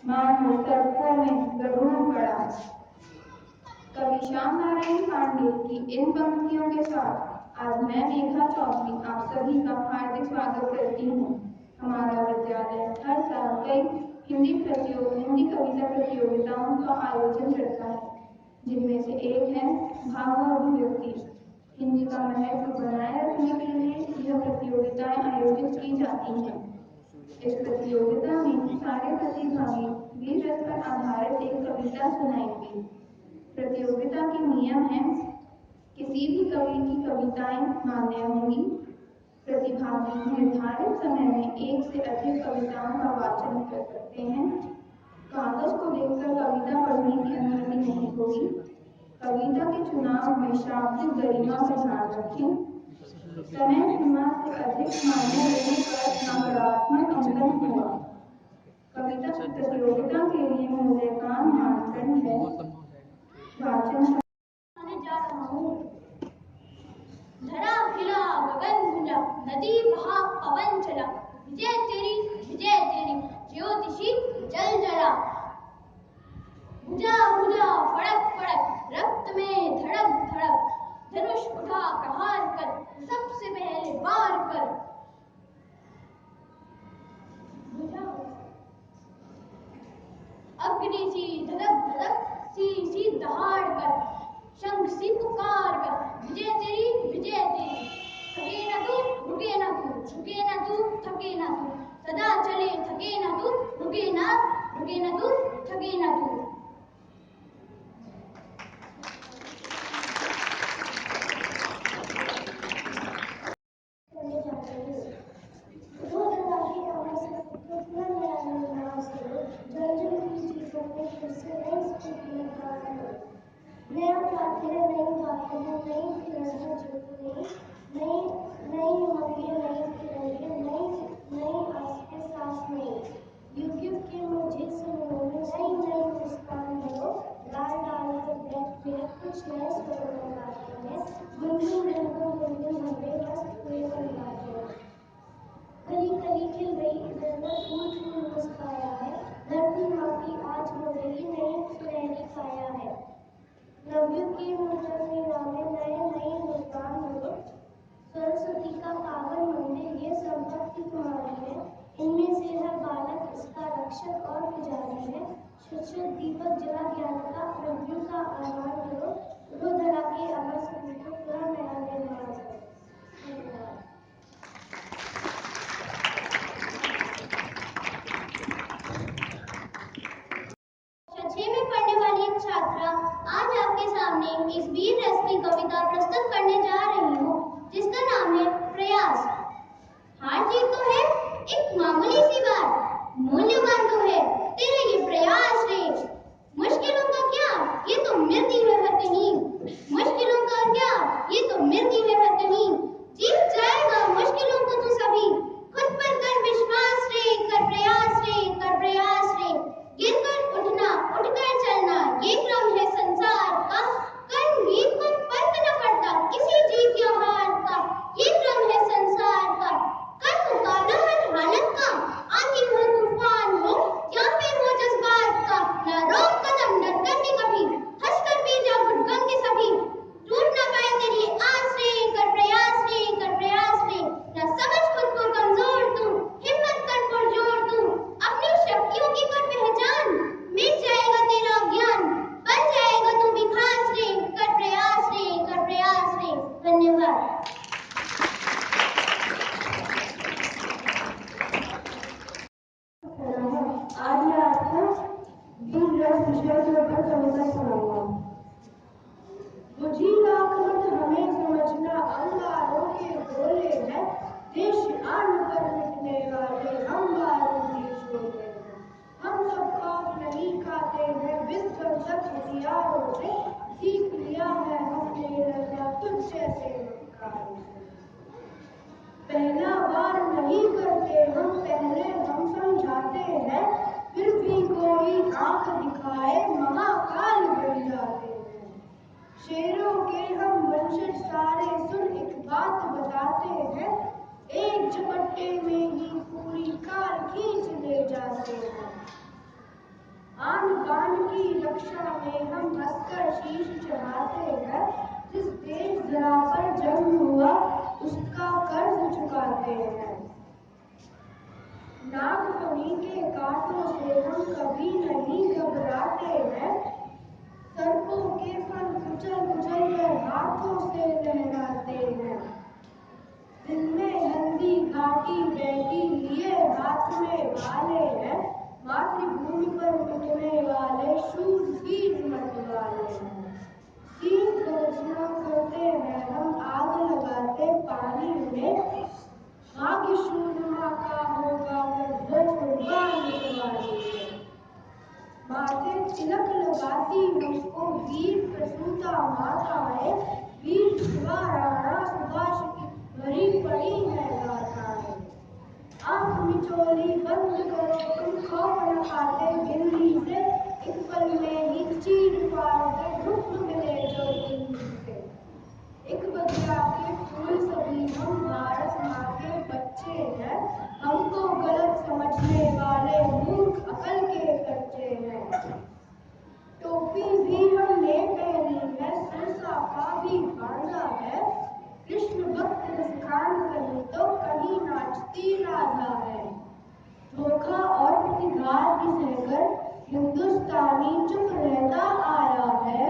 मानो सड़कों में जरूर पड़ा। कवि श्याम नारायण पांडे की इन पंक्तियों के साथ आज मैं मेघा चौधरी आप सभी का हार्दिक स्वागत करती हूँ। हमारा विद्यालय हर साल कई हिंदी कविता प्रतियोगिताओं का आयोजन करता है, जिनमें से एक है भावाभिव्यक्ति। हिंदी का महत्व बनाए रखने के लिए यह प्रतियोगिताएं आयोजित की जाती हैं। इस प्रतियोगिता में सारे प्रतिभागी वीर रस पर आधारित एक कविता सुनाएंगे। प्रतियोगिता के नियम हैं, किसी भी कवि की कविताएं मान्य होंगी। प्रतिभागी निर्धारित समय में एक से अधिक कविताओं का वाचन कर सकते हैं। कागज को देखकर कविता पढ़ने की अनुमति नहीं होगी। कविता के चुनाव में शाब्दिक गरिमा का ध्यान रखें। समय सीमा से अधिक मान्य रहने पर नकारात्मक अंकन होगा। कविता प्रतियोगिता के लिए मूल्यांकन मानदंड है वाचन। जा रहा हूँ। धरा खिला गगन खुला, नदी बहा पवन चला, विजय तेरी ज्योतिषी जल जला। बुझा बुझा फड़क फड़क, रक्त में धड़क धड़क, धनुष उठा प्रहार कर, सबसे पहले वार कर। अग्नि सी धधक धधक, सी दहाड़ कर, शंख सी पुकार कर, विजय तेरी थके न तू रुके न तू, झुके न तू थके न तू, सदा चले थके न तू, रुके न तू थके न तू। नया साथी है, नई बातें हैं, नई खिलौने जुटने, नई उमंगें, नई तिरंगे, नई आस्थे सांस नई। You give के मुझे सुनो, नई मुस्कान दो, डाल डाल कर बैठ कुछ नए स्वर गाते हैं, गुनगुन हमें मस्त हुए गाते हैं। कली कली खिल गई, इधर में फूल फूल मुस्काया है, धरती माँ की आज हो गई नई सुनहरी काया है। नव्य के नूतन मीरा में नए मुस्कान हो, सरस्वती का पावन मंदिर ये संपत्ति तुम्हारी है, इनमें से हर बालक इसका रक्षक और पुजारी है। शुद्ध दीपक जला ज्ञान का नव्यों का आह्वान करो, उठो धरा के अमर सपूत को पूरा नया निर्माण करो। धन्यवाद। में पढ़ने वाली एक छात्रा आज आपके सामने इस वीर रस की कविता प्रस्तुत करने जा रही हूँ, जिसका नाम है प्रयास। हार जीत तो है एक मामूली सी बात, मूल्यवान तो है तेरा ये प्रयास रे। मुश्किलों का क्या, ये तो मिलती है हर कहीं, मुश्किलों का क्या, ये तो मिलती है हर कहीं। जीत जाएगा मुश्किलों को तू सभी, खुद पर कर विश्वास रे, कर प्रयास रे, कर प्रयास रे। गिरकर उठना, उठकर चलना, ये क्रम है संसार का, कर नींद को फर्क न पड़ता किसी जीत या हार का, ये क्रम है संसार का। कर मुकाबला हर हालत का, आंधी हो तूफान हो या फिर हो जज्बात का, न रोक कदम डर कर भी कभी, हंस कर भी जा घुटगम के सभी। टूट न पाए तेरी आस रे, कर प्रयास रे, कर प्रयास रे। न समझ खुद को कमजोर तू, हिम्मत कर पुरजोर तू, अपनी शक्तियों की कर पहचान, मिट जाएगा तेरा ज्ञान, बन जाएगा तू भी खास रे, कर प्रयास रे, कर प्रयास रे। धन्यवाद। आज मैं आपको वीर रस विषय के ऊपर कविता सुनाऊंगा। मुझी लाख मत हमें समझना, अंगारों के गोले हैं, देश आन पर मिटने वाले हम बारूदी शोले हैं। हम सब खौफ नहीं खाते हैं विध्वंसक हथियारों से, सीख लिया है हमने लड़ना तुझ जैसे मक्कारों से। पहला वार नहीं करते हम, पहले हम समझाते हैं, फिर भी कोई आंख दिखाए महाकाल बन जाते हैं। शेरों के हम वंशज सारे सुन एक बात बताते हैं, एक झपट्टे में ही पूरी कार खींच ले जाते हैं। आन बान की रक्षा में हम हंसकर शीश चढ़ाते हैं। जिस देश जरा पर जंग हुआ उसका कर्ज चुकाते हैं। नागफनी के कांटों से हम कभी नहीं घबराते हैं। सर्पों के फन कुचल कुचल कर हाथों से लहराते हैं। दिन में लंबी घाटी बैठी लिए हाथ में भाले हैं। मातृभूमि पर मिटने वाले शूरवीर मतवाले हैं। तीन गर्जना करते हैं हम, आग लगाते पानी में। भाग्य शूरमा का होगा वो कुर्बान सवारी है। माथे तिलक लगाती हमको वीर प्रसूता माता है। वीर शिवा राणा सुभाष की भरी पड़ी है गाथाएं। आंख मिचोली बंद करो तुम, खौफ न खाते दिल्ली से। एक पल में ही चीर फाड़ के रुक मिले जो दिल्ली से। एक बगिया के फूल सभी हम, भारत माँ के बच्चे हैं। हमको गलत समझने वाले मूर्ख अकल के कच्चे हैं। टोपी भी हमने पहनी है, सरसा का भी भांजा है। कृष्ण भक्त रसखान कहीं तो कहीं नाचती राधा है। धोखा और प्रतिघात की सहकर हिंदुस्तानी चुप रहता आया है।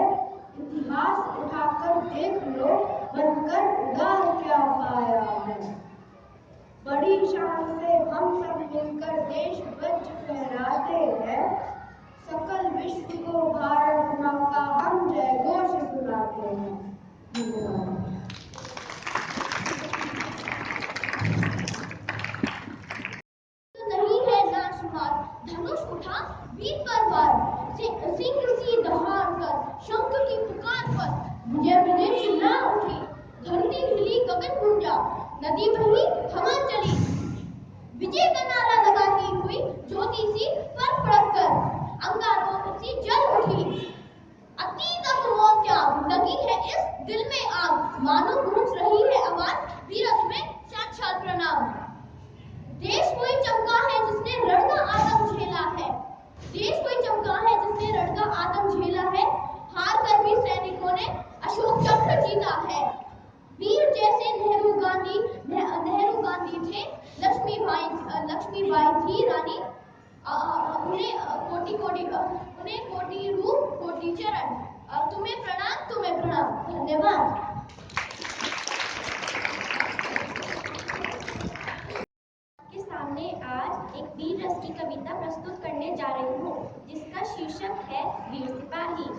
इतिहास उठाकर देख लो, बनकर उदार क्या पाया है। बड़ी शान से हम सब मिलकर देश ध्वज फहराते हैं। सकल विश्व को भारत माँ का हम जय घोष सुनाते हैं। नहीं है नाशमार, धनुष उठा वीर परवार। सिंह सी दहाड़ कर शंख की पुकार पर विजय विजय चिल्ला उठी। धरती हिली गगन गूंजा, नदी बही हवा चली। विजय का नारा लगाती हुई ज्योति सी पर फड़क कर अंगारों सी जल उठी। अतीत अब मौत त्याग, लगी है इस दिल में आग। मानो गूंज रही है आवाज वीरत्व में साक्षात प्रणाम। देश कोई चमका है जिसने रण का आतंक झेला है। देश कोई चमका है जिसने रण का आतंक झेला है। हार कर भी सैनिकों ने अशोक चक्र जीता है। वीर जैसे नेहरू गांधी थे, लक्ष्मीबाई थी रानी। उन्हें कोटि रूप कोटि चरण। तुम्हें प्रणाम। धन्यवाद। के सामने आज एक वीर रस की कविता प्रस्तुत करने जा रही हूँ, जिसका शीर्षक है वीर सिपाही।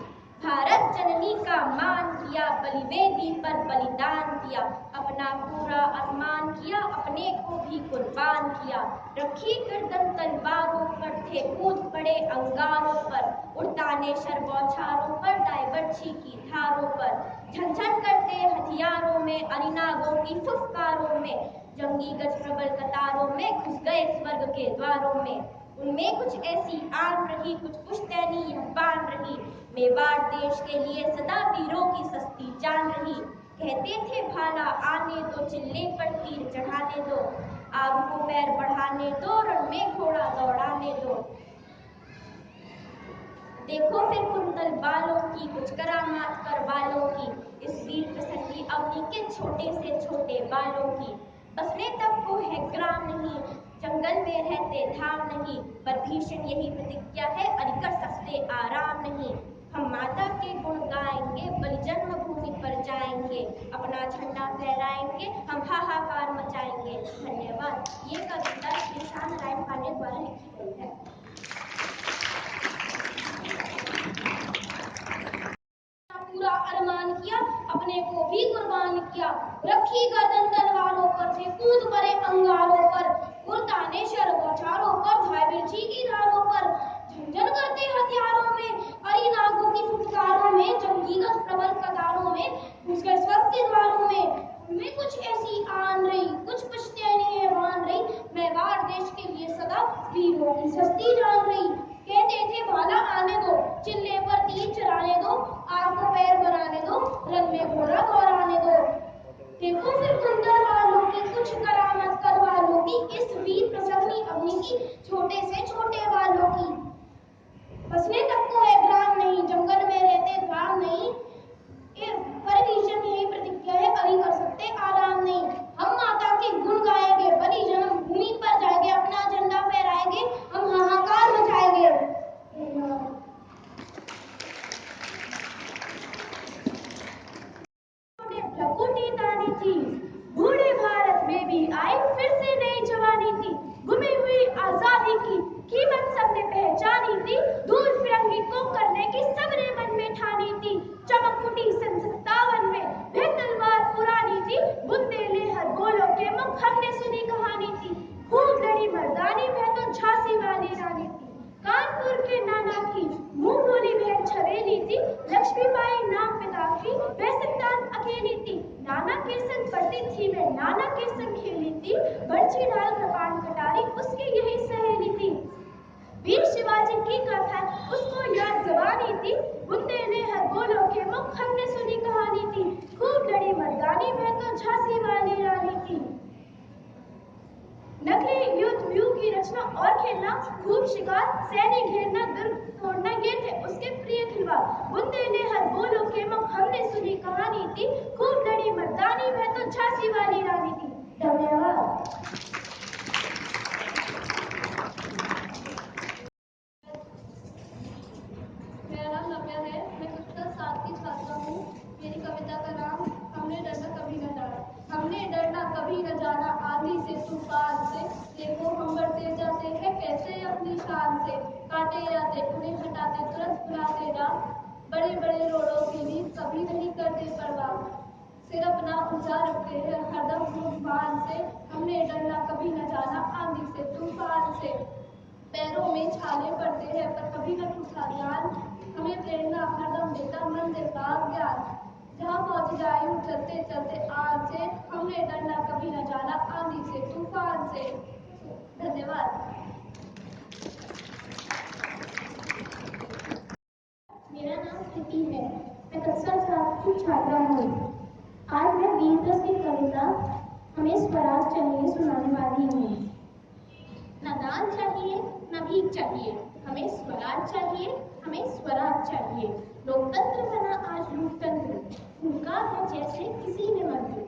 भारत जननी का मान किया, बलिवेदी पर बलिदान किया। अपना पूरा अरमान किया, अपने को भी कुर्बान किया। रखी गर्दन तलवारों पर, थे कूद पड़े अंगारों पर। उड़ताने शरबौछारों पर, डायवर्ची की धारों पर। झंझन करते हथियारों में, अरिनागों की फुफकारों में। जंगी गज प्रबल कतारों में घुस गए स्वर्ग के द्वारों में। उनमें कुछ ऐसी आन रही, कुछ पुश्तैनी यह बान रही। मेवाड़ देश के लिए सदा वीरों की सस्ती जान रही। कहते थे भाला आने दो, चिल्ले पर तीर चढ़ाने दो। आग को पैर बढ़ाने दो, रण में घोड़ा दौड़ाने दो। देखो फिर कुंतल बालों की, कुछ करामात कर वालों की। इस वीर प्रसंगी अवनी के छोटे से छोटे बालों की। बसने तक को है ग्राम नहीं, जंगल में रहते धाम नहीं। पर भीषण यही प्रतिज्ञा है, अरि कर सकते आराम नहीं। हम माता के गुण गाएंगे, बलि जन्मभूमि पर जाएंगे। अपना झंडा फहराएंगे, हम हाहाकार मचाएंगे। धन्यवाद। ये कविता श्री श्याम नारायण पांडे द्वारा लिखी गई है। पूरा अरमान किया, अपने को भी कुर्बान किया। रखी गर्दन तलवारों पर, थे कूद पड़े अंगारों पर। उड़ताने शरबौछारों पर, धायबिरछी की धारों पर। झंझन करते हथियारों में, अरिनागों की फुफकारों में। जंगीगत प्रबल कतारों में घुस गए स्वर्ग के द्वारों में। उनमें कुछ ऐसी आन रही, कुछ पुश्तैनी है बान रही। मेवाड़ देश के लिए सदा वीरों की थी, बुंदेले हर बोलों के मुख हमने सुनी कहानी थी। खूब लड़ी मर्दानी में तो झांसी वाली रानी थी। नकली युद्ध व्यूह की रचना और खेलना, खूब शिकार, सैनिक घेरना, दुर्ग तोड़ना, ये थे उसके प्रिय खिलवाड़। बुंदेले हर बोलों के मुख हमने सुनी कहानी थी, खूब लड़ी मर्दानी में तो झांसी वाली रानी थी। धन्यवाद। मेरा नाम नव्या है, मैं कक्षा 7 की छात्रा हूँ। मेरी कविता का नाम हमने डरना कभी न जाना। हमने डरना कभी न जाना आंधी से तूफान से, देखो हम बढ़ते जाते हैं कैसे अपनी शान से। काटे जाते उन्हें हटाते तुरंत बुलाते राम, बड़े बड़े रोडों की भी कभी नहीं करते परवाह। सिर अपना ऊंचा रखते हैं हरदम तूफान से, हमने डरना कभी न जाना आंधी से तूफान से। पैरों में छाले पड़ते हैं पर कभी न टूटा ध्यान, हमें प्रेरणा हरदम देता मंजिल का ज्ञान। जहाँ पहुँच जायूं चलते चलते आग से, हमने डरना कभी न जाना आंधी से तूफान से। धन्यवाद। मेरा नाम प्रीति है, मैं कक्षा 7 की छात्रा हूँ। आज मैं वीर रस की कविता हमें स्वराज चाहिए सुनाने वाली हूँ। न दान चाहिए न भीख चाहिए, हमें स्वराज चाहिए, हमें स्वराज चाहिए। लोकतंत्र बना आज लोकतंत्र, फूंका है जैसे किसी ने मंत्र।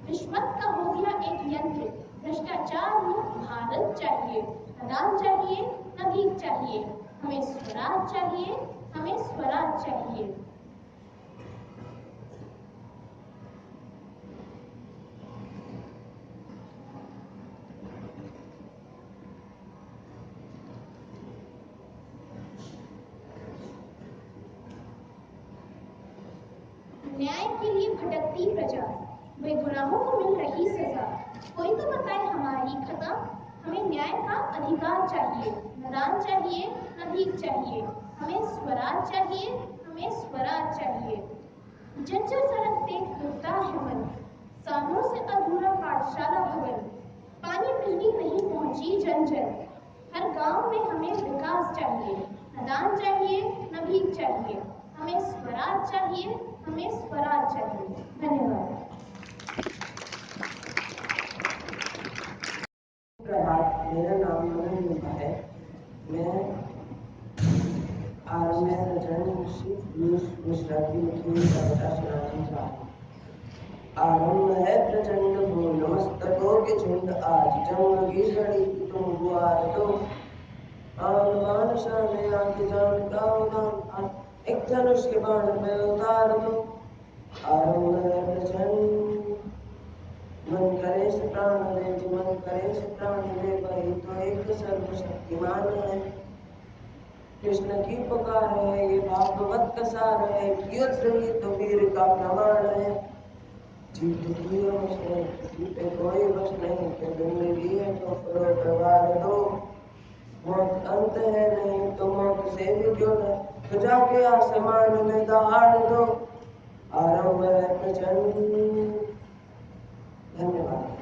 रिश्वत का हो गया एक यंत्र, भ्रष्टाचार मुक्त भारत चाहिए। न दान चाहिए न भीख चाहिए, हमें स्वराज चाहिए, हमें स्वराज चाहिए। न्याय के लिए भटकती प्रजा, बेगुनाहों को मिल रही सजा। कोई तो बताए हमारी खता, हमें न्याय का अधिकार चाहिए। न दान चाहिए न भीख चाहिए, हमें स्वराज चाहिए, हमें स्वराज चाहिए। जर्जर सड़क देख रुकता है मन, सालों से अधूरा पाठशाला भवन। पानी बिजली नहीं पहुंची जन जन, हर गांव में हमें विकास चाहिए। न दान चाहिए न भीख चाहिए, हमें स्वराज चाहिए, हमें स्वराज चाहिए। धन्यवाद। प्रभात, मेरा नाम मनन है। मैं आज मैं मिश्रा की लिखी कविता सुनाना चाहता हूँ। आरंभ है प्रचंड भूल मस्तकों के झुंड, आज जंग की घड़ी तुम गुआर दो। आन बान शान आके जान का उदान, एक धनुष के बाण पे उतार दो। आरंभ है प्रचंड, मन करे से प्राण दे, जो मन करे से प्राण दे, वही तो एक सर्वशक्तिमान है। कृष्ण की पुकार है, ये भागवत का सार है, कि युद्ध ही तो वीर का प्रमाण है। जीत की वश है, किसी पे कोई वश नहीं, कि जिंदगी है तो करो प्रवार दो। मौत अंत है नहीं तो मौत से भी क्यों न, तो जाके आसमान में दहाड़ दो। आरंभ है प्रचंड। धन्यवाद।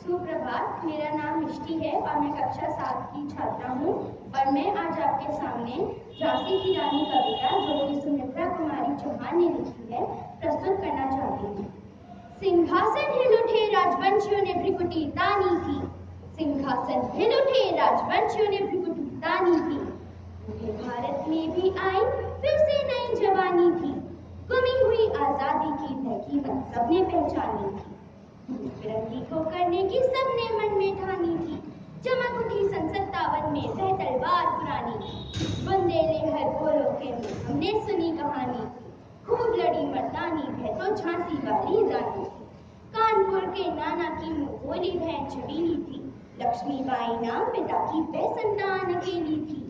सुप्रभात, मेरा नाम मिष्टी है और मैं कक्षा 7 की छात्रा हूँ। और मैं आज आपके सामने झांसी की रानी कविता, जो कि सुमित्रा कुमारी चौहान ने लिखी है, प्रस्तुत करना चाहती हूँ। सिंहासन हिल उठे राजवंशियों ने भ्रिकुटी तानी थी, सिंहासन हिल उठे राजवंशियों ने भ्रिकुटी तानी थी। मुझे भारत में भी आई फिर से नई जवानी थी, गुमी हुई आजादी की तहकीकत सबने पहचानी थी। तिरंगी को करने की सबने मन में ठानी थी, चमक उठी सन 57 में वह तलवार पुरानी थी। बुंदेले हर बोलों के मुंह हमने सुनी कहानी थी, खूब लड़ी मर्दानी वह तो झांसी वाली रानी थी। कानपुर के नाना की मुंह बोली बहन छबीली थी, लक्ष्मीबाई नाम पिता की वह संतान अकेली थी।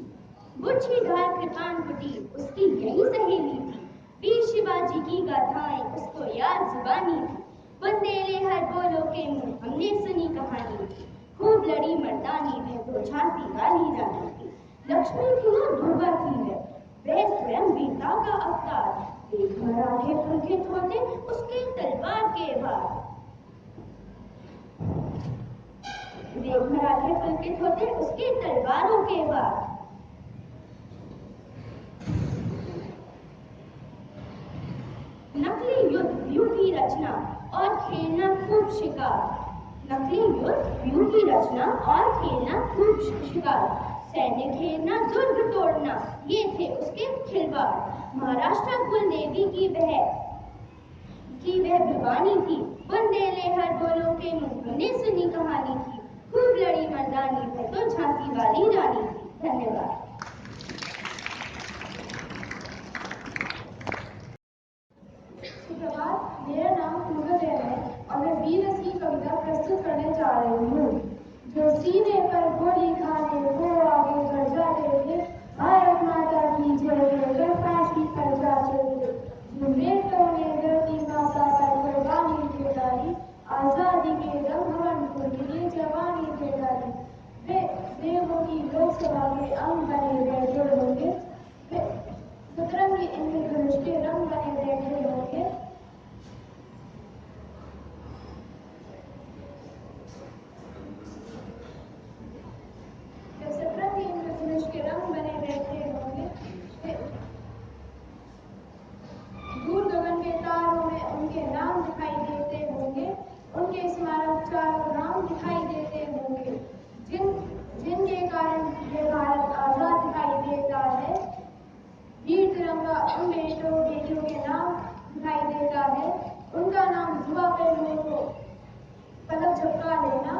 बुझी ढाल कृपान कुटी उसकी यही सहेली थी, वीर शिवाजी की गाथाएं उसको याद जुबानी थी। बुंदेले हर बोलों के मुंह हमने सुनी कहानी थी, खूब लड़ी मर्दानी वह तो झांसी वाली रानी थी। लक्ष्मी थी ना दुर्गा थी वह स्वयं वीरता का अवतार, देख मराठे पुलकित होते उसके तलवार के वार। देख मराठे पुलकित होते उसकी तलवारों के वार। नकली युद्ध व्यू की रचना और खेलना खूब शिकार। नकली युद्ध व्यू की रचना और खेलना खूब शिकार। सैन्य खेलना दुर्ग तोड़ना ये थे उसके खिलवाड़। महाराष्ट्र कुलदेवी की वह भिवानी थी। बुंदेले हर बोलों के मुंह हमने सुनी कहानी थी। खूब लड़ी मर्दानी है तो झांसी वाली रानी थी। धन्यवाद। सुप्रभात, मेरा नाम पूर्वजय है और मैं वीर रस की कविता प्रस्तुत करने जा रही हूँ। जो सीने पर गोली खाने वो आगे बढ़ जाते थे, भारत माता की जय जय फांसी पर जाते थे। जो बेटों ने धरती माता पर कुर्बानी दे डाली, आजादी के रंग भवन के लिए जवानी दे डाली। वे देवों की लोकसभा के अंग बने बैठे होंगे, वे सतरंगी इंद्रधनुष के रंग बने बैठे होंगे। वे सतरंगी इंद्रधनुष के रंग बने बैठे होंगे। वे दूर गगन के तारों में उनके नाम दिखाई देते होंगे। उनके स्मारक चारों नाम दिखाई देते होंगे। जिनके कारण ये भारत आजाद दिखाई देता है। वीर तिरंगा उन बेटियों के नाम दिखाई देता है। उनका नाम जुआ पहलुओं को पलक झपका लेना।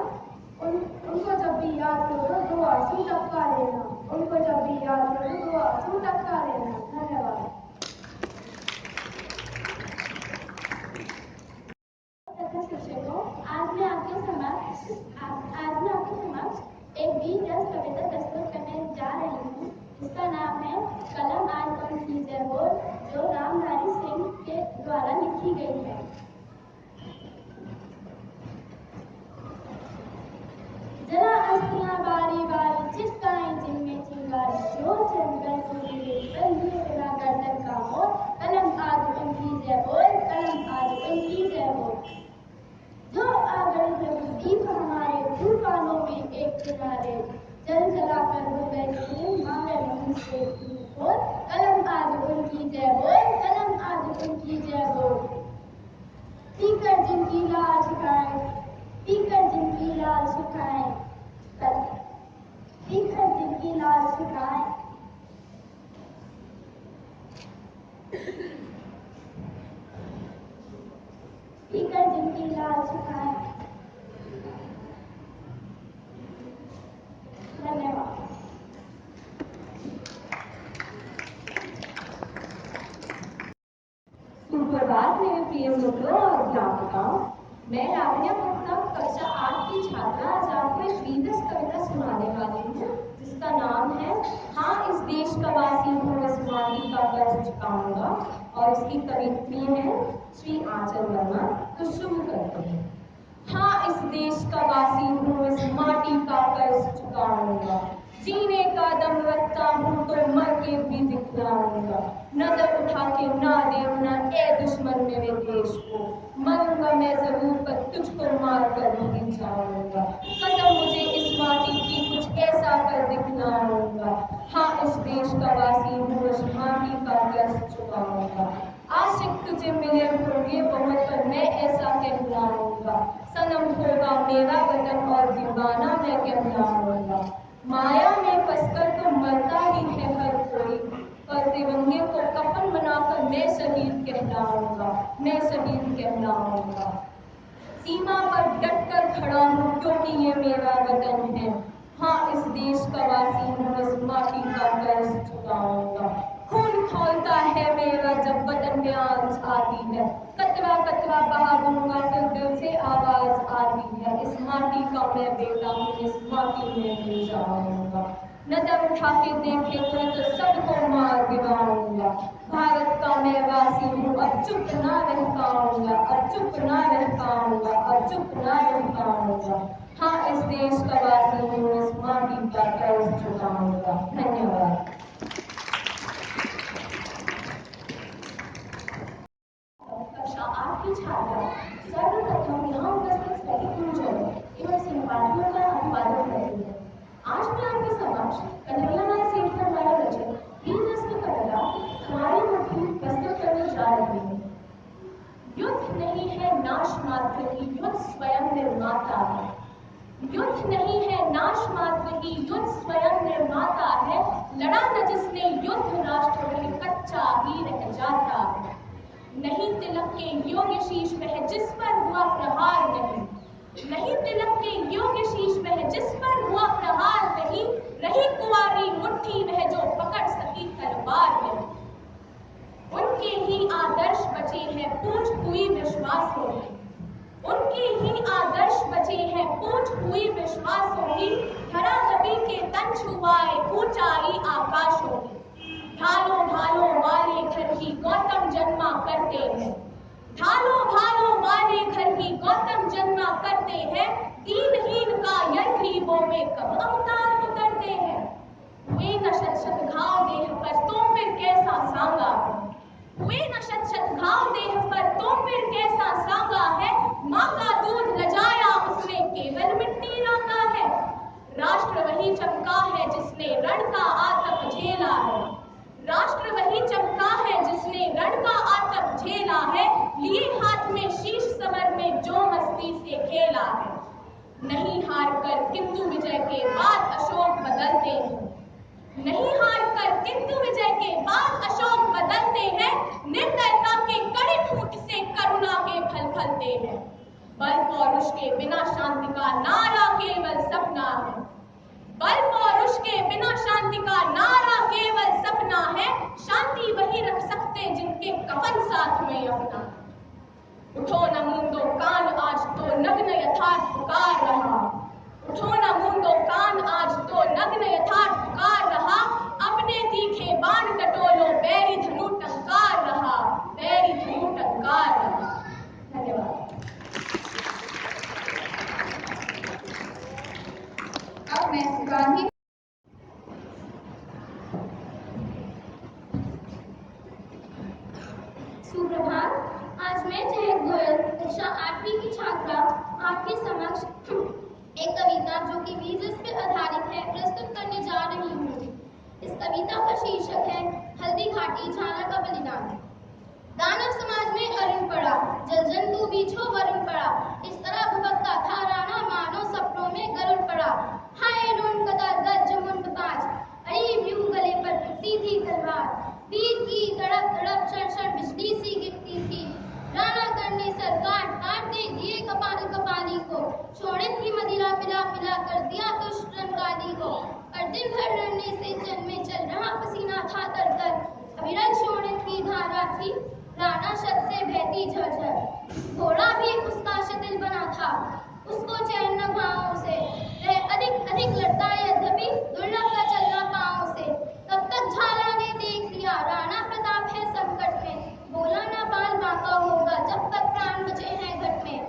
उनको जब भी याद करो दो आंसू टपका लेना। उनको जब भी याद करो दो आंसू टपका लेना। धन्यवाद। शिक्षकों, आज मैं आपके समक्ष एक वीर रस कविता प्रस्तुत करने जा रही हूँ। इसका नाम है कलम आज बम की जय बोल, जो रामधारी सिंह के द्वारा लिखी गई है। जरा अस्थियां बारी बारी चिपकाएं जिनमें चिंगारी, जो चंदन पूरी पर लिए बिना गर्दन का मोर। कलम आज उनकी जय बोल, कलम आज उनकी जय बोल। जो आ गए जब दीप हमारे तूफानों में एक किनारे, जल जलाकर हो गए मांगे नहीं से बोल। कलम आज उनकी जय बोल, कलम आज उनकी जय बोल। पीकर जिनकी लाल सुखाए, पीकर जिनकी लाल सुखाए, पीकर जिनकी लाल सुखाए। पीकर जिनकी लाल सुखाए। धन्यवाद। सुप्रभात मेरे प्रिय मित्रों और अध्यापकों, मैं लावण्या गुप्ता कक्षा 8 की छात्रा आज आपको एक वीरस कविता सुनाने वाली हूँ, जिसका नाम है हाँ इस देश का वासी हूँ, इस माटी का कर्ज चुकाऊंगा। और इसकी कवित्री है श्री आंचल वर्मा। तो शुरू करते हैं। हाँ इस देश का वासी हूँ, इस माटी का कर्ज चुकाऊंगा। जीने का दम रखता हूँ तो मर के भी दिखलाऊंगा। नजर उठा के ना देखना ए दुश्मन मेरे देश को, मरूंगा मैं जरूर पर तुझको मार कर नहीं जाऊंगा। कसम मुझे इस माटी की कुछ ऐसा कर दिखलाऊंगा। हाँ इस देश का वासी हूँ, इस माटी का कर्ज चुकाऊंगा। आशिक तुझे मिले होंगे बहुत पर मैं ऐसा कहलाऊंगा। सनम होगा मेरा वतन और दीवाना मैं कहलाऊंगा। माया में फंसकर तो मरता ही है हर कोई, पर तिरंगे को कफन बनाकर मैं शहीद कहलाऊंगा, मैं शहीद कहलाऊंगा। सीमा पर डट कर खड़ा हूँ क्योंकि ये मेरा वतन है। हाँ इस देश का वासी हूँ, इस माटी का कर्ज चुकाऊंगा। खून खौलता है मेरा जब वतन में आंच आती है, कतरा कतरा बहा दूंगा फिर दिल से आवाज आती है। इस माटी का मैं बेटा हूँ, इस माटी में मिल जाऊंगा। नजर उठा के देखे कोई तो सबको मार गिराऊंगा। भारत का मैं वासी हूँ, अब चुप ना रह पाऊंगा, अब चुप ना रह पाऊंगा, अब चुप ना रह पाऊंगा। हाँ इस देश का वासी हूँ, इस माटी का कर्ज चुकाऊंगा। धन्यवाद। कक्षा 8 की छात्रा सर्वप्रथम यहाँ उपस्थित सभी गुरुजनों एवं सहपाठियों का निर्माता है। युद्ध नहीं है नाश मात्र ही, युद्ध स्वयं निर्माता है। लड़ा न जिसने युद्ध राष्ट्र वह कच्चा ही रह जाता है। नहीं तिलक के योग्य शीश वह जिस पर हुआ प्रहार नहीं, नहीं तिलक के योग्य शीश वह जिस पर हुआ प्रहार नहीं, रही कुंवारी मुट्ठी वह जो पकड़ सकी तलवार नहीं। उनके ही आदर्श बचे हैं पूछ हुई विश्वासों की, उनके ही आदर्श बचे हैं पूछ हुई विश्वासों की। धरा दबी के तन छुआए ऊंचाई आकाशों की, ढालों भालों वाले घर ही गौतम जन्मा करते हैं, ढालों भालों वाले घर ही गौतम जन्मा करते हैं। दीनहीन का यह गरीबों में कब अवतार उतरते हैं। हुए न शत घाव देह पर तो फिर कैसा सांगा है, हुए न शत घाव देह पर तो फिर कैसा सांगा है। माँ का दूध लजाया उसमें केवल मिट्टी रंगा है। राष्ट्र वही चमका है जिसने रण का आतप झेला है, राष्ट्र वही चमका है जिसने रण का आतप झेला है। लिए हाथ में शीश समर में जो मस्ती से खेला है। नहीं हार कर किंतु विजय के बाद अशोक बदलते हैं, नहीं हार कर किंतु विजय के बाद अशोक बदलते हैं। निर्दयता के कड़े फूट से करुणा के फल फलते हैं। बल पौरुष के बिना शांति का नारा केवल सपना है, बल पौरुष के बिना शांति का नारा केवल सपना है। शांति वही रख सकते जिनके कफन साथ में अपना। उठो न मूंदो कान आज तो नग्न यथार्थ पुकार रहा, उठो न मूंदो कान आज तो नग्न यथार्थ पुकार रहा। अपने तीखे बाण टटोलो बैरी धनु टंकार रहा, बैरी धनु टंकार रहा। धन्यवाद। अब मैं गांधी सुप्रभात। आज मैं जयंत गोयल कक्षा 8वीं की छात्रा आपके समक्ष एक कविता जो कि वीरस पर आधारित है प्रस्तुत करने जा रही हूँ। इस कविता का शीर्षक है हल्दी घाटी झाला का बलिदान। दानव समाज में अरुण पड़ा, जल जंतु बीछो वरुण पड़ा। इस तरह भुभकता था राणा मानो सपनों में गरुड़ पड़ा। हाय रोन कतार गज मुंड पांच, अरे व्यू गले पर टूटी थी तलवार। वीर की तड़प तड़प क्षण क्षण बिजली सी गिरती थी। राणा करने सरकार काट दे दिए कपाल कपाली को। छोड़े थी मदिरा पिला पिला कर दिया दुष्ट रंगाली को। पर दिन भर लड़ने से जन में चल रहा पसीना था तर-तर। अविरल शोणित की धारा थी, राणा शत से बहती झरझर। घोड़ा भी उसका शिथिल बना था, उसको चैन न घावों से। वह अधिक अधिक लड़ता यद्यपि दुर्लभ का चलना पांव से। तब तक झाला ने देख लिया राणा प्रताप है संकट में। बोला ना बाल बांका होगा जब तक प्राण बचे हैं घट में।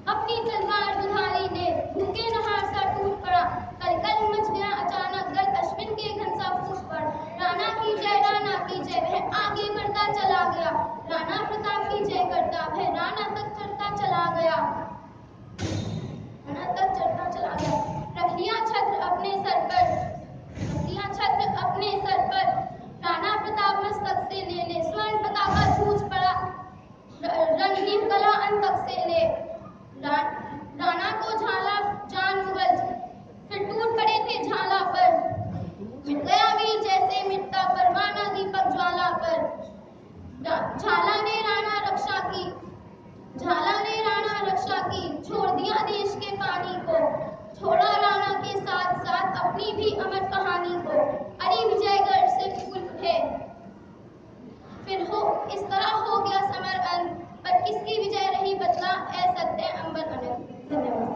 अपनी तलवार दुधारी ने भूखे नहार सा टूट पड़ा। कलकल मच गया अचानक गल अश्विन के घनसा फूट पर। राणा की जय वह आगे बढ़ता चला गया। राणा प्रताप की जय करता वह राणा तक चढ़ता चला गया, राणा तक चढ़ता चला गया। रख लिया छत्र अपने सर पर, रख लिया छत्र अपने सर पर। राणा प्रताप मस्तक से ले ले स्वर्ण पताका छूछ पड़ा। रणदीप कला अंतक से ले राणा को झाला जान मुगल फिर टूट पड़े थे झाला पर। मिट गया वीर जैसे मिटता परवाना दीपक ज्वाला पर। झाला ने राणा रक्षा की, झाला ने राणा रक्षा की। छोड़ दिया देश के पानी को, छोड़ा राणा के साथ साथ अपनी भी अमर कहानी को। अरे विजयगढ़ से फूल उठे फिर हो, इस तरह हो गया समर अंत। पर किसकी विजय रही बदला है सत्य अंबर अनंत। धन्यवाद।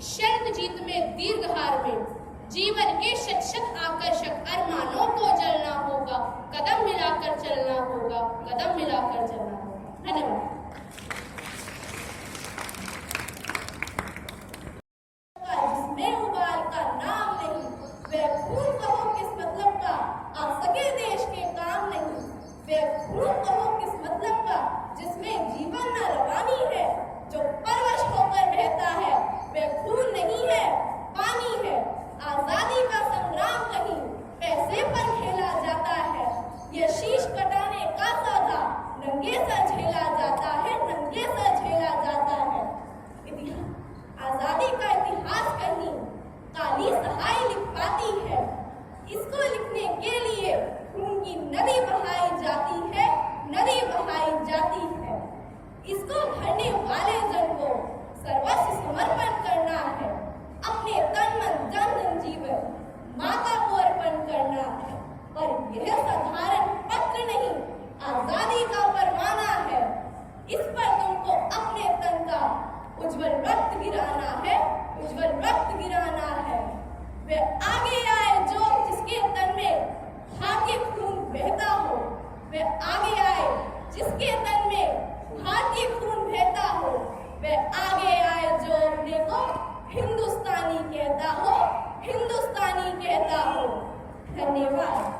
शरद जीत में दीर्घहार में जीवन के शत शत आकर्षक अरमानों को जलना होगा, कदम मिलाकर चलना होगा, कदम मिलाकर चलना होगा। धन्यवाद। जिसमें उबाल का नाम नहीं, वह खून कहो किस मतलब का, आ सके देश के काम नहीं। वह खून कहो किस मतलब का, जिसमें जीवन न रवानी है, जो परवश होकर बहता है, वह खून नहीं है, पानी है। आजादी का संग्राम कहीं पैसे पर खेला जाता है, यह शीश कटाने का सौदा नंगे सर झेला जाता है, नंगे सर झेला जाता है। आजादी का इतिहास कहीं काली सहाय लिख पाती है, इसको लिखने के लिए खून की नदी बहाई जाती है, नदी बहाई जाती है। इसको भरने वाले जन को सर्वस्व समर्पण करना है, अपने तन मन जन जीवन माता को अर्पण करना है। और यह साधारण पत्र नहीं, आजादी का परवाना है, इस पर तुमको अपने तन का उज्जवल रक्त गिराना है, उज्जवल रक्त गिराना है। वह आगे आए जो जिसके तन में भारतीय खून बहता हो, वह आगे आए जिसके तन में भारतीय खून बहता हो, वह आगे आए जो अपने को हिंदुस्तानी कहता हो, हिंदुस्तानी कहता हो। धन्यवाद।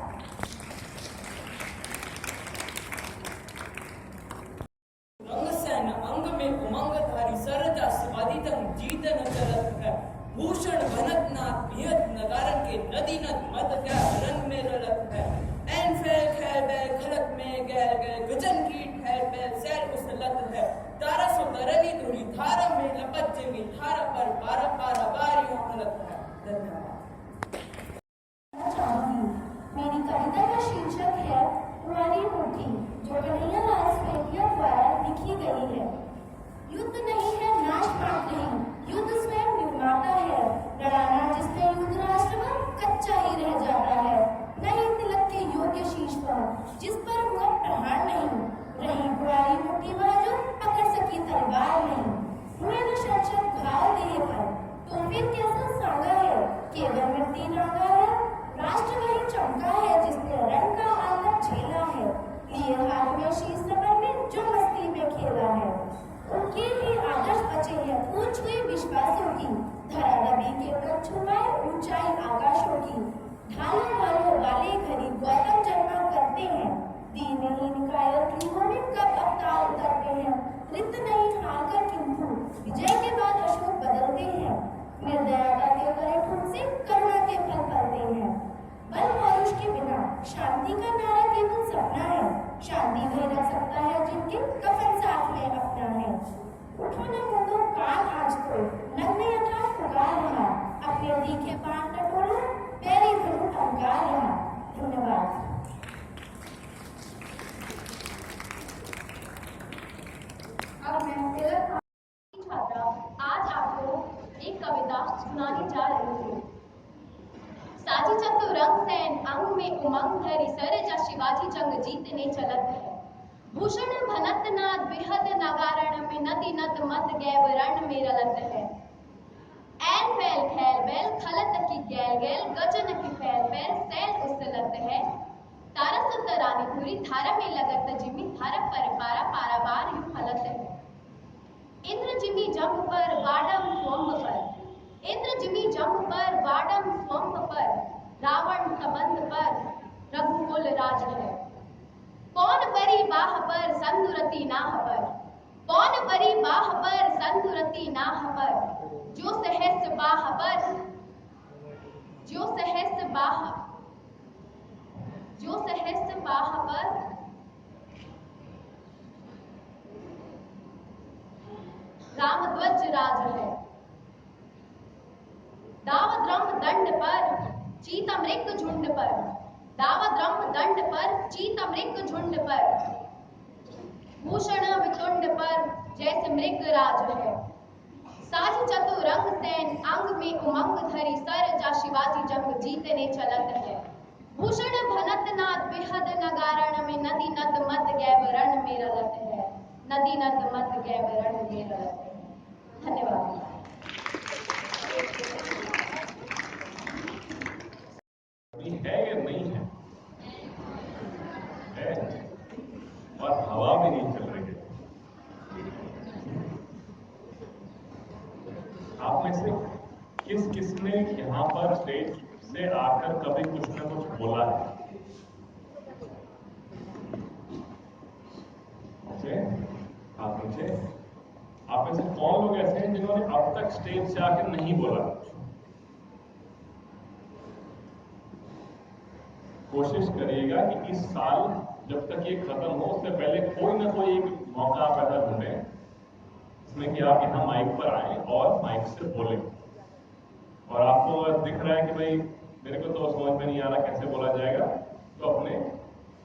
अंग में उमंगधारी सरजा शिवाजी तंग जीतन चलत है, भूषण भनत नाथ नियत नगारन के नदी नद मत क्या रंग में रलत है। एन फैल खैल बैल खलक में गैल गए, गजन की ठहर बैल सैल उसलत है। तारा सो तरली धुरी धारा में लपट जमी, धारा पर पारा पारा बारियों हलत है। धन्यवाद। मेरी कविता का शीर्षक है पुरानी मुट्ठी, जो कन्हैया लाल स्पेटिया द्वारा लिखी गई है। युद्ध नहीं है नाश पात नहीं, युद्ध स्वयं निर्माता है। लड़ाना जिसमें युद्ध राष्ट्र कच्चा ही रह जाता है। नहीं तिलक के योग्य शीश पर, जिस पर हुआ प्रहार नहीं, रही पुरानी मुट्ठी वह जो पकड़ सकी तलवार नहीं। हुए न शर्षक घाव देह पर, तो फिर कैसा सांगा है, केवल मिट्टी नागा है। राष्ट्र वही चमका है जिसने रण का आलम झेला है, लिए हाथ में शीश रबर में जो मस्ती में खेला है। उनके ही आदर्श बचे हैं ऊंच हुए विश्वासों की, धरा दबी के कद छुपाए ऊंचाई आकाशों की। ढालों वालों वाले घड़ी गौतम जन्मा करते हैं, दीनहीन कायर व्यूहों में कब अवतार उतरते हैं। रित नहीं हारकर किंतु विजय के बाद अशोक बदलते हैं, निर्दयता के करे ठुन से करुणा के फल फलते हैं। बल पौरुष के बिना शांति का नारा केवल सपना है, शांति वही रख सकता है जिनके कफन साथ में अपना है। उठो न मुंडो कान आज तो, नन्हे यथा पुकार रहा, अपने तीखे पान टटोला, पैरी धनु टंकार रहा। धन्यवाद। अब मैं तिलक छात्रा आज आपको एक कविता सुनाने जा रही हूँ। साजी चतुरंग सैन अंग में उमंग धरी, सरजा शिवाजी जंग जीतने चलत है। भूषण भनत नाद बेहद नगारण में, नदी नद मत गैब रण में रलत है। ऐन फैल खैल बैल खलत की गैल गैल, गजन की फैल पैल सैल उसलत है। तारा सुतरानी धुरी धारा में लगत जिमी, धारा पर पारा पारा बार यूं हलत है। इंद्र जिमी जंग पर वाडम स्वंभ पर, इंद्र जिमी जंग पर वाडम स्वंभ पर, रावण संबंध पर रघुकुल राज है। कौन परी बाह पर संदुरती नाह पर, कौन परी बाह पर संदुरती नाह पर, जो सहस्र बाह पर, जो सहस्र बाह, जो सहस्र बाह पर रामध्वज राज है। दावद्रम दंड पर चीतमृग झुंड पर, दावद्रम दंड पर चीतमृग झुंड पर, भूषण वितुंड पर जैसे मृग राज है। साज चतुरंग सैन अंग में उमंग धरी, सरजा शिवाजी जंग जीतने चलत है। भूषण भनत नाद बेहद नगारण में, नदी नद मत गैब रण में रलत है, नदी नद मत गैब रण में रलत है। धन्यवाद। आप में से किस किसने यहाँ पर स्टेज से आकर कभी कुछ ना कुछ बोला है? आप नीचे। आप में से कौन लोग ऐसे हैं जिन्होंने अब तक स्टेज से आकर नहीं बोला? कोशिश करिएगा कि इस साल जब तक ये खत्म हो उससे पहले कोई ना कोई एक मौका आप ऐसा ढूंढें इसमें कि आप यहाँ माइक पर आए और माइक से बोलें। और आपको दिख रहा है कि भाई मेरे को तो समझ में नहीं आ रहा कैसे बोला जाएगा, तो अपने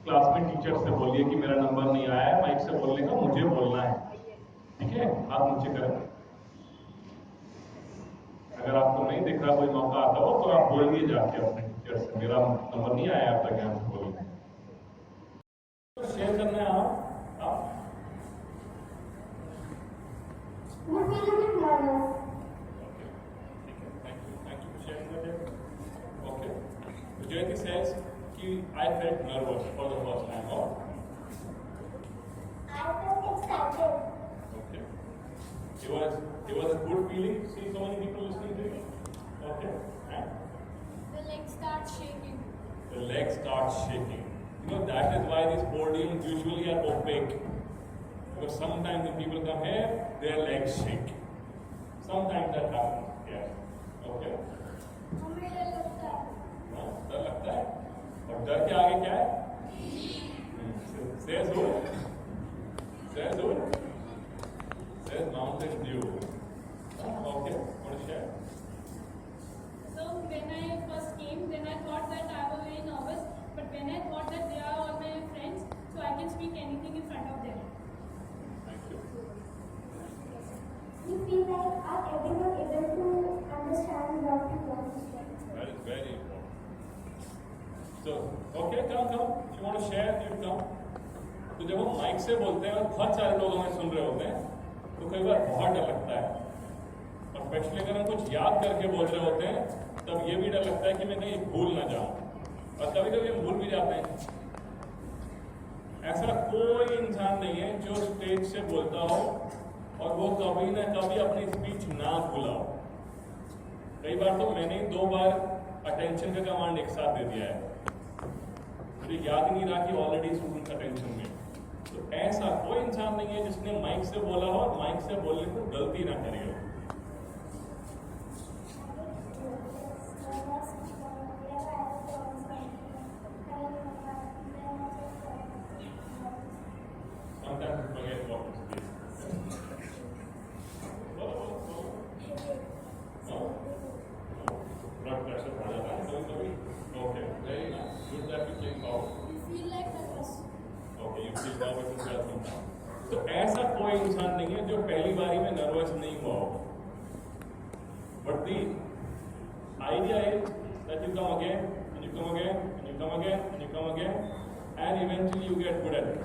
क्लास में टीचर से बोलिए कि मेरा नंबर नहीं आया है माइक से बोलने का, मुझे बोलना है। ठीक है, हाथ नीचे करें। अगर आपको नहीं दिख रहा कोई मौका आता हो तो आप बोलिए जाके अपने टीचर से, मेरा नंबर नहीं आया अब तक, यहाँ से बोलिए। शेयर करना है आप Jyoti says I felt nervous for the first time. Or? I felt excited. Okay. It was a good feeling to see so many people listening to you. Okay. And? The legs start shaking. The legs start shaking. You know, that is why these podiums usually are opaque. Because sometimes when people come here, their legs shake. Sometimes that happens. Yes. Okay. डर लगता है, और डर के आगे क्या है? Says who? Says who? Says Mountain Dew. Okay, want to share? So when I first came, then I thought that I was very nervous, but when I thought that they are all my friends, so I can speak anything in front of them. Thank you. You feel like everyone able to understand what you want to say. That is very important. So, okay, come. If you want to share, you come. तो जब हम mic से बोलते हैं और बहुत सारे लोग हमें सुन रहे होते हैं, तो कई बार बहुत डर लगता है। और स्पेशली अगर हम कुछ याद करके बोल रहे होते हैं, तब ये भी डर लगता है कि मैं कहीं भूल ना जाऊं। और कभी-कभी हम भूल भी जाते हैं। ऐसा कोई इंसान नहीं है जो स्टेज से बोलता हो और वो कभी ना कभी अपनी स्पीच ना भूला हो। कई बार तो मैंने 2 बार अटेंशन का कमांड एक साथ दे दिया है, मुझे याद नहीं रहा कि ऑलरेडी स्टूडेंट अटेंशन में। तो ऐसा कोई इंसान नहीं है जिसने माइक से बोला हो और माइक से बोलने को गलती ना करी हो। Sometimes we forget what to speak. Blood pressure बढ़ जाता है कभी-कभी। Okay, very nice. Good that you came out. You feel like nervous. Okay, you feel nervous as well sometimes. तो ऐसा कोई इंसान नहीं है जो पहली बारी में नर्वस नहीं हुआ हो। But the idea is that you come again, and you come again, and you come again, and you come again, and eventually you get good at it.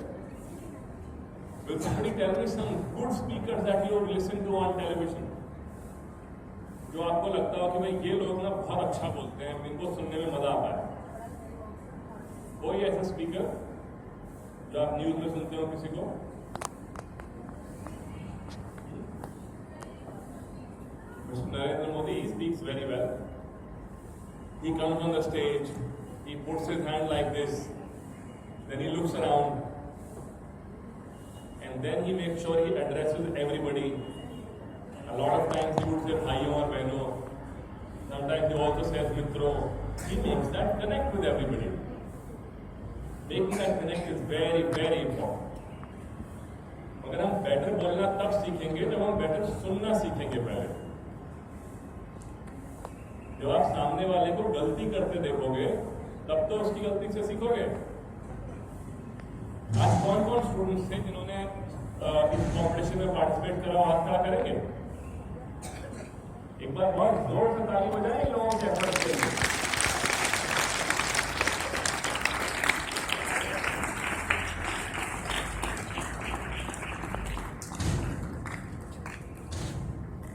Will somebody tell me some good speakers that you listen to on television? जो आपको लगता हो कि भाई ये लोग ना बहुत अच्छा बोलते हैं, इनको सुनने में मजा आता है। कोई ऐसा स्पीकर जो आप न्यूज में सुनते हो किसी को? Mr. Narendra Modi, he speaks very well. He comes on the stage, he puts his hand like this, then he looks around, and then he makes sure he addresses everybody. A lot of times he would say bhaiyon or behno. Sometimes he also says mitro. He makes that connect with everybody. Making that connect is very, very important. अगर हम better बोलना तब सीखेंगे जब हम better सुनना सीखेंगे पहले। जब आप सामने वाले को गलती करते देखोगे तब तो उसकी गलती से सीखोगे। आज कौन-कौन स्टूडेंट्स थे जिन्होंने इस कॉम्पिटिशन में पार्टिसिपेट करा, हाथ खड़ा करेंगे? एक बार बहुत जोर से ताली बजाएं लोगों के एफर्ट के लिए।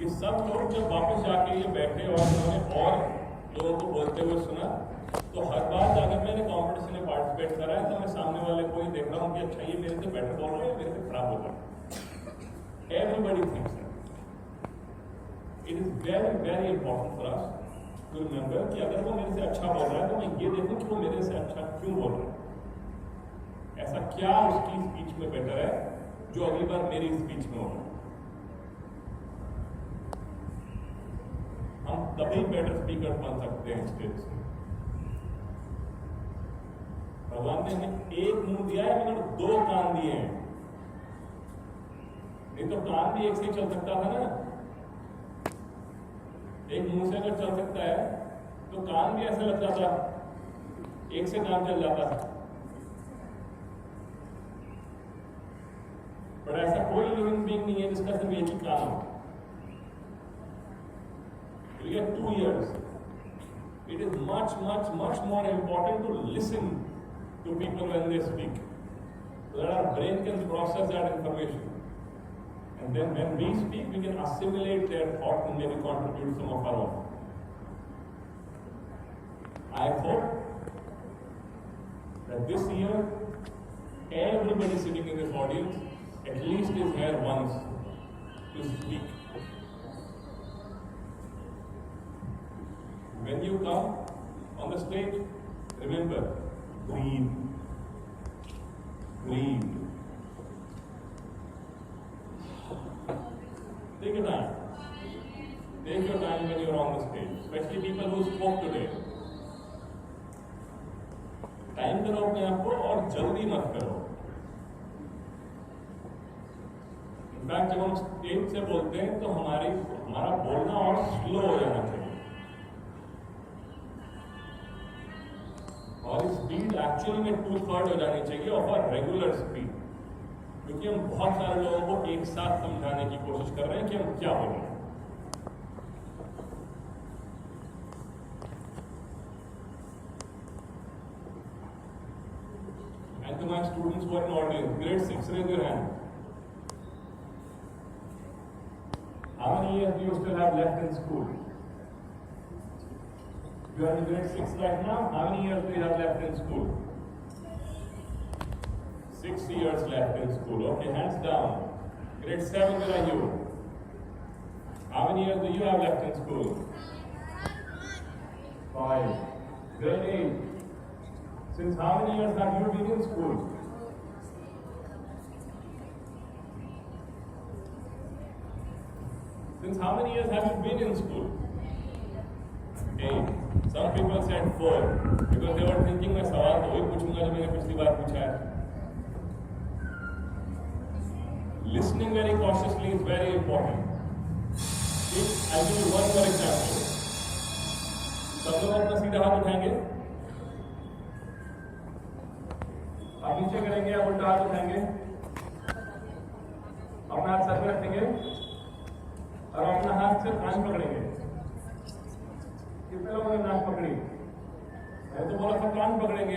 ये सब लोग जब वापस जाके ये बैठे और उन्होंने और लोगों को बोलते हुए सुना, तो हर बार अगर मैंने कॉम्पिटिशन में पार्टिसिपेट करा है तो मैं सामने वाले को ही देख रहा हूँ कि अच्छा ये मेरे से बेटर बोल रहा है, मेरे से खराब हो रहा है। Everybody thinks it is very very important for us to remember कि अगर वो मेरे से अच्छा बोल रहा है तो मैं ये देखूं कि वो मेरे से अच्छा क्यों बोल रहा है, ऐसा क्या उसकी स्पीच में बेटर है जो अगली बार मेरी स्पीच में होगा। हम तभी बेटर स्पीकर बन सकते हैं स्टेज से। भगवान ने हमें एक मुंह दिया है मगर 2 कान दिए हैं, नहीं तो कान भी एक से ही चल सकता था ना। एक मुंह से अगर चल सकता है तो कान भी ऐसा लगता था एक से काम चल जाता था। पर ऐसा कोई लिविंग बीइंग नहीं है जिसका सिर्फ एक ही कान हो। You get 2 ears. It is much more important to listen to people when they speak, so that our brain can process that information. And then when we speak, we can assimilate their thoughts and maybe contribute some of our own. I hope that this year, everybody sitting in this audience at least is here once to speak. When you come on the stage, remember, breathe. Breathe. Take your time. Take your time when you're on the stage, especially people who spoke today. Time करो अपने आप को और जल्दी मत करो। In fact जब हम स्टेज से बोलते हैं तो हमारा बोलना और स्लो हो जाना चाहिए और स्पीड एक्चुअली में 2/3 हो जानी चाहिए ऑफ अ रेगुलर स्पीड, क्योंकि हम बहुत सारे लोगों को एक साथ समझाने की कोशिश कर रहे हैं कि हम क्या बोल रहे हैं। And to my students who are in audience, grade 6, raise your hand. How many years do you still have left in school? You are in grade 6 right now. How many years do you have left in school? 6 years left in school. Okay, hands down. Grade 7, where are you? How many years do you have left in school? 5. Grade 8. Since how many years have you been in school? Since how many years have you been in school? 8. Some people said 4 because they were thinking मैं सवाल तो वही पूछूंगा जो मैंने पिछली बार पूछा है। Listening very cautiously is very important. I'll give you one more example. सब लोग अपना सीधा हाथ उठाएंगे, आप नीचे करेंगे, आप उल्टा हाथ उठाएंगे, अपना हाथ सर पे रखेंगे और अपना हाथ से कान पकड़ेंगे। कितने लोगों ने नाक पकड़ी? मैं तो बोला था कान पकड़ेंगे।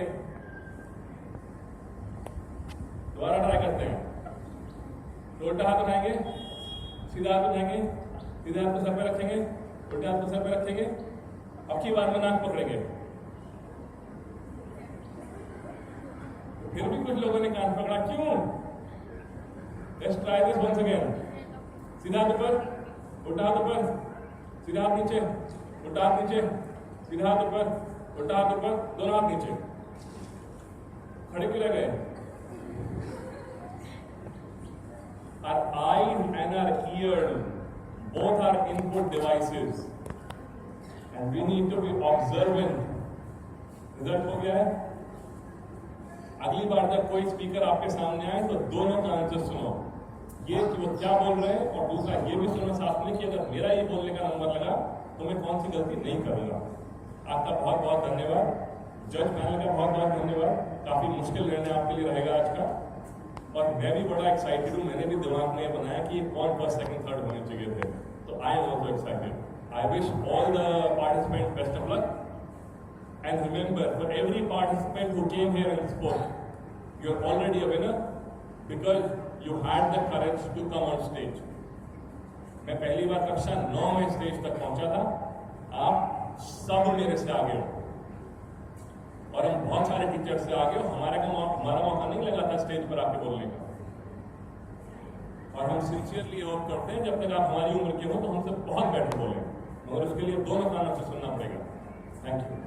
दोबारा ट्राई करते हैं। तो उल्टा हाथ उठाएंगे, सीधा हाथ उठाएंगे, सीधा हाथ को सर पे रखेंगे, उल्टा हाथ को सर पे रखेंगे, अब की बार में नाक पकड़ेंगे। फिर भी कुछ लोगों ने कान पकड़ा, क्यों? Let's try this once again. सीधा हाथ ऊपर, उल्टा हाथ ऊपर, सीधा हाथ नीचे, उल्टा हाथ नीचे, सीधा हाथ ऊपर, उल्टा हाथ ऊपर, दोनों हाथ नीचे। खड़े क्यों रह गए? Our eyes and our ears both are input devices and we need to be observant. Result हो गया है। अगली बार जब कोई स्पीकर आपके सामने आए तो दोनों कान से सुनो, ये कि वो क्या बोल रहे हैं, और दूसरा ये भी सुनो साथ में कि अगर मेरा ये बोलने का नंबर लगा तो मैं कौन सी गलती नहीं करूंगा। आपका बहुत बहुत धन्यवाद। जज पैनल का बहुत बहुत धन्यवाद। काफी मुश्किल निर्णय आपके लिए रहेगा आज का, और मैं भी बड़ा एक्साइटेड हूँ। मैंने भी दिमाग में ये बनाया कि कौन फर्स्ट सेकंड थर्ड होने चाहिए थे, तो I am also excited. I wish all the participant best of luck and remember, for every participant who came here and spoke, you are already a winner because you had the courage to come on stage. मैं पहली बार कक्षा 9 में stage तक पहुंचा था, आप सब मेरे से आगे हो और हम बहुत सारे टीचर से आगे हो। हमारा मौका नहीं लगा था स्टेज पर आके बोलने का, और हम सिंसियरली होप करते हैं जब तक आप हमारी उम्र के हो तो हमसे बहुत बेटर बोलें, मगर उसके लिए दोनों कानों से सुनना पड़ेगा। Thank you.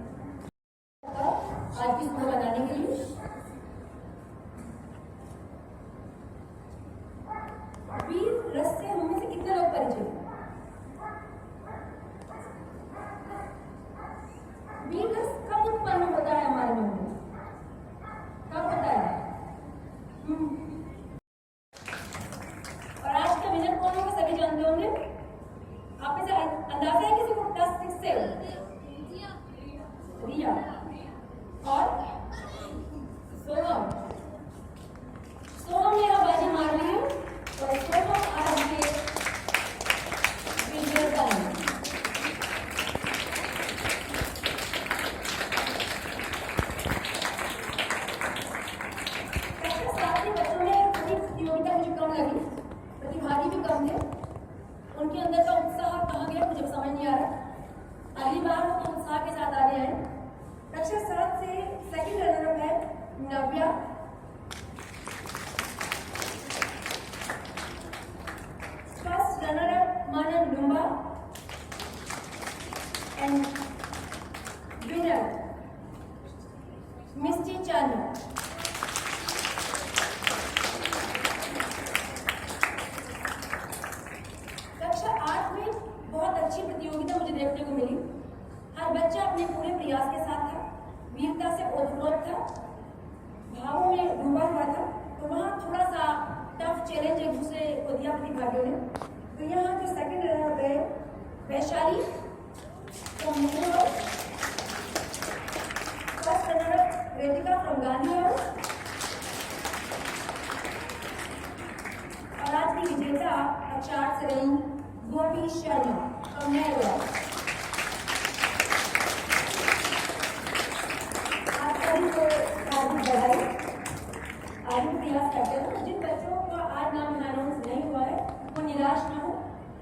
आज की स्कूल बनाने के लिए वीर रस से हम में से कितने लोग परिचित हैं? वीर रस कब उत्पन्न होता है हमारे मन में? कब होता है? और आज का विनर कौन होगा सभी जानते होंगे। आप में से अंदाजा है किसी को? 10 से रिया और सोहम। सोहम ने आवाज मार ली और सोहम आज के विजेता है। साथ ही बच्चों में प्रतियोगिता मुझे कम लगी, प्रतिभागी भी कम थे। उनके अंदर का उत्साह कहाँ गया मुझे समझ नहीं आ रहा। अगली बार वो तो उत्साह के साथ आगे आए। कक्षा 7 से सेकंड रनर अप है नव्या, फर्स्ट रनर अप मानन लुम्बा एंड विनर मिस्टी चानू। कक्षा 8 में बहुत अच्छी प्रतियोगिता मुझे देखने को मिली। हर बच्चा अपने पूरे प्रयास के साथ था, वीरता से ओतप्रोत था, भावों में डूबा हुआ था। तो वहाँ थोड़ा सा टफ चैलेंज एक दूसरे को दिया प्रतिभागियों ने। तो यहाँ जो सेकंड रनर गए Vaishali from Mumbai, first runner Retika from Gandhinagar और आज की विजेता कक्षा 8 से रही गोपी शर्मा फ्रॉम नैरोरा। आगे प्रयास करते हैं। जिन बच्चों का आज नाम अनाउंस नहीं हुआ है वो निराश ना हो,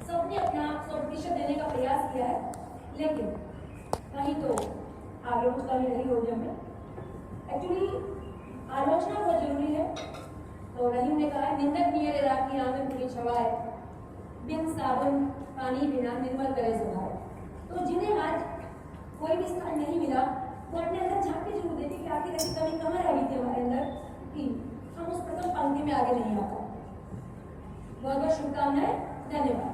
सबने अपना 100% देने का प्रयास किया है, लेकिन कहीं तो आगे कुछ कमी रही होगी हमें। एक्चुअली आलोचना बहुत जरूरी है। तो रहीम ने कहा निंदक नियर राखी आंगन पूरी छवाए, बिन साबुन पानी बिना निर्मल करे सुधाए। तो जिन्हें आज कोई भी स्थान नहीं मिला वो अपने अंदर झांक के जरूर देती कि आखिर ऐसी कमी कहाँ रह गई थी हमारे अंदर कि हम उस प्रथम पंक्ति में आगे नहीं आ पाए। बहुत बहुत शुभकामनाएं, धन्यवाद।